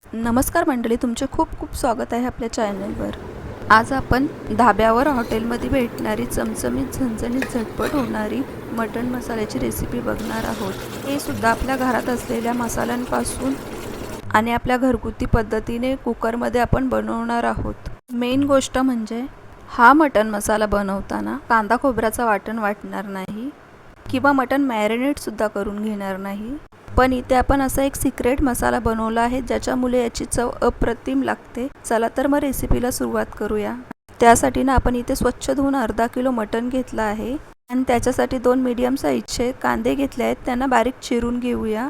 नमस्कार मंडळी, तुमचे खूप खूप स्वागत आहे आपल्या चॅनलवर। आज आपण धाब्यावर हॉटेलमध्ये भेटणारी चमचमीत झणझणीत झटपट होणारी मटण मसाल्याची रेसिपी बघणार आहोत। हे सुद्धा आपल्या घरात असलेल्या मसाल्यांपासून आणि आपल्या घरगुती पद्धतीने कुकरमध्ये आपण बनवणार आहोत। मेन गोष्ट म्हणजे हा मटण मसाला बनवताना कांदा खोबऱ्याचं वाटण वाटणार नाही किंवा मटण मॅरिनेट सुद्धा करून घेणार नाही, पण इथे आपण असा एक सिक्रेट मसाला बनवला आहे ज्याच्यामुळे याची चव अप्रतिम लागते। चला तर मग रेसिपीला सुरुवात करूया। त्यासाठी ना आपण इथे स्वच्छ धुवून अर्धा किलो मटण घेतला आहे आणि त्याच्यासाठी 2 मीडियम साईजचे कांदे घेतले आहेत, त्यांना बारीक चिरून घेऊया।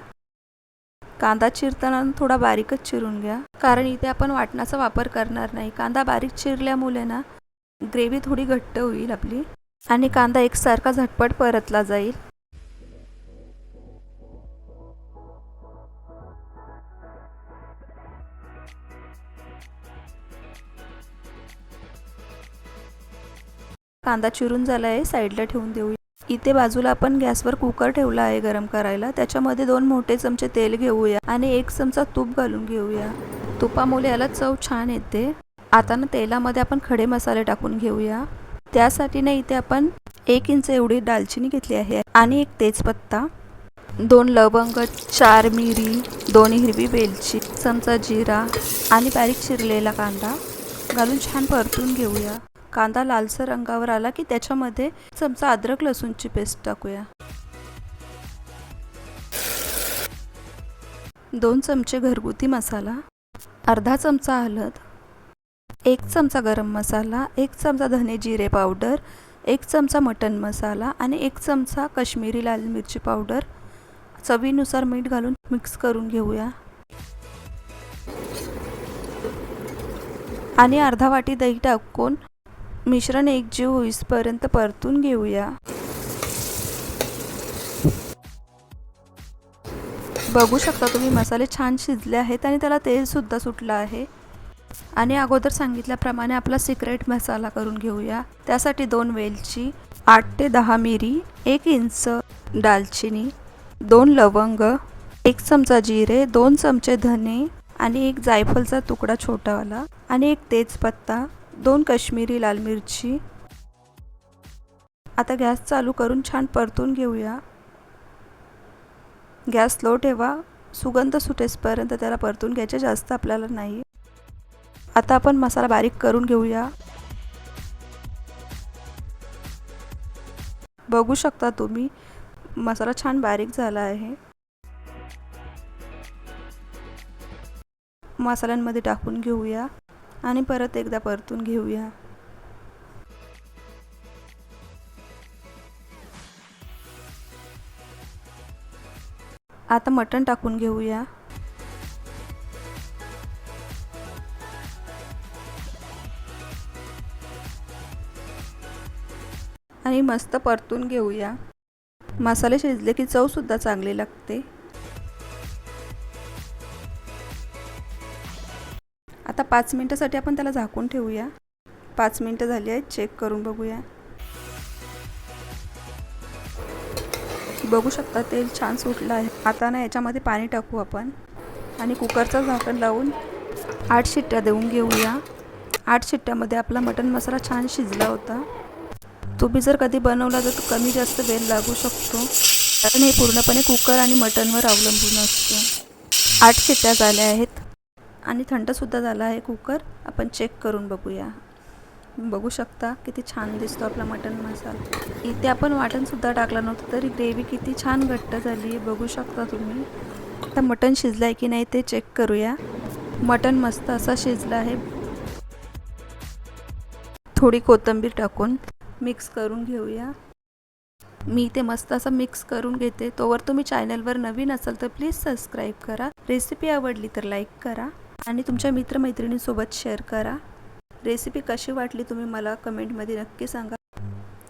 कांदा चिरताना थोडा बारीकच चिरून घ्या, कारण इथे आपण वाटणाचा वापर करणार नाही। कांदा बारीक चिरल्यामुळे ना ग्रेव्ही थोडी घट्ट होईल आपली आणि कांदा एकसारखा झटपट परतला जाईल। कांदा चिरून झाला आहे, साईडला ठेवून देऊया। इथे बाजूला आपण गॅसवर कुकर ठेवला आहे गरम करायला। त्याच्यामध्ये 2 मोठे चमचे तेल घेऊया आणि 1 चमचा तूप घालून घेऊया। तुपामुळे याला चव छान येते। आता ना तेलामध्ये आपण खडे मसाले टाकून घेऊया। त्यासाठी ना इथे आपण 1 इंच एवढी दालचिनी घेतली आहे आणि 1 तेजपत्ता, 2 लवंग, 4 मिरी, 2 हिरवी वेलची, चमचा जिरा आणि बारीक चिरलेला कांदा घालून छान परतून घेऊया। कांदा लालसर रंगावर आला की त्याच्यामध्ये चमचा अद्रक लसूणची पेस्ट टाकूया। 2 चमचे घरगुती मसाला, अर्धा चमचा हळद, 1 चमचा गरम मसाला, 1 चमचा धने जिरे पावडर, 1 चमचा मटन मसाला आणि 1 चमचा काश्मीरी लाल मिरची पावडर, चवीनुसार मीठ घालून मिक्स करून घेऊया आणि अर्धा वाटी दही टाकून मिश्रण एकजीव होईपर्यंत परतून घेऊया। बघू शकता तुम्ही मसाले छान शिजले आहेत आणि त्याला तेल सुद्धा सुटलं आहे। आणि अगोदर सांगितल्याप्रमाणे आपला सिक्रेट मसाला करून घेऊया। त्यासाठी 2 वेलची, 8 ते 10 मिरी, 1 इंच दालचिनी, 2 लवंग, 1 चमचा जिरे, 2 चमचे धने आणि 1 जायफळचा तुकडा छोटावाला आणि 1 तेजपत्ता, 2 काश्मीरी लाल मिरची। आता गॅस चालू करून छान परतून घेऊया। गॅस स्लो ठेवा, सुगंध सुटेपर्यंत त्याला परतून घ्यायचे, जास्त आपल्याला नाही। आता आपण मसाला बारीक करून घेऊया। बघू शकता तुम्ही मसाला छान बारीक झाला आहे। मसाल्यांमध्ये टाकून घेऊया आणि परत एकदा परतून घेऊया। आता मटण टाकून घेऊया आणि मस्त परतून घेऊया। मसाले शिजले की चव सुद्धा चांगली लागते। आता 5 मिनिटांसाठी आपण त्याला झाकून ठेवूया। 5 मिनिटं झाली आहेत, चेक करून बघूया। बघू शकता तेल छान सुटलं आहे। आता ना याच्यामध्ये पाणी टाकू आपण आणि कुकरचं झाकण लावून 8 शिट्ट्या देऊन घेऊया। 8 शिट्ट्यामध्ये आपला मटण मसाला छान शिजला होता। तुम्ही जर कधी बनवला तर कमी जास्त वेळ लागू शकतो, कारण हे पूर्णपणे कुकर आणि मटणवर अवलंबून असतं। 8 शिट्ट्या झाल्या आहेत आणि थंडसुद्धा झाला आहे कुकर। आपण चेक करून बघूया। बघू शकता किती छान दिसतो आपला मटण मसाला। इथे आपण वाटणसुद्धा टाकलं नव्हतं तरी ग्रेव्ही किती छान घट्ट झाली आहे, बघू शकता तुम्ही। आता मटण शिजलं आहे की नाही ते चेक करूया। मटण मस्त असा शिजला आहे। थोडी कोथिंबीर टाकून मिक्स करून घेऊया। मी ते मस्त असं मिक्स करून घेते। तोवर तुम्ही चॅनलवर नवीन असाल तर प्लीज सबस्क्राईब करा। रेसिपी आवडली तर लाईक करा आणि तुमच्या मित्रमैत्रिणींसोबत शेअर करा। रेसिपी कशी वाटली तुम्ही मला कमेंटमध्ये नक्की सांगा।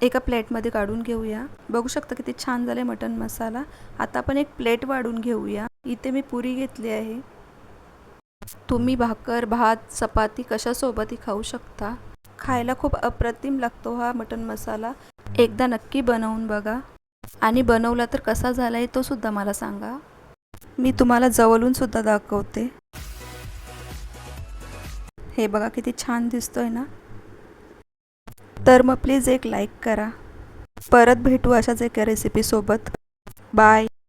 एका प्लेटमध्ये काढून घेऊया। बघू शकता किती छान झाले मटण मसाला। आता आपण एक प्लेट वाढून घेऊया। इथे मी पुरी घेतली आहे। तुम्ही भाकर, भात, चपाती कशासोबतही खाऊ शकता। खायला खूप अप्रतिम लागतो हा मटण मसाला। एकदा नक्की बनवून बघा आणि बनवला तर कसा झालाय तो सुद्धा मला सांगा। मी तुम्हाला जवळून सुद्धा दाखवते। हे बघा किती छान दिसतोय ना. तर मग प्लीज एक लाईक करा. परत भेटू अशाच एका रेसिपीसोबत. बाय.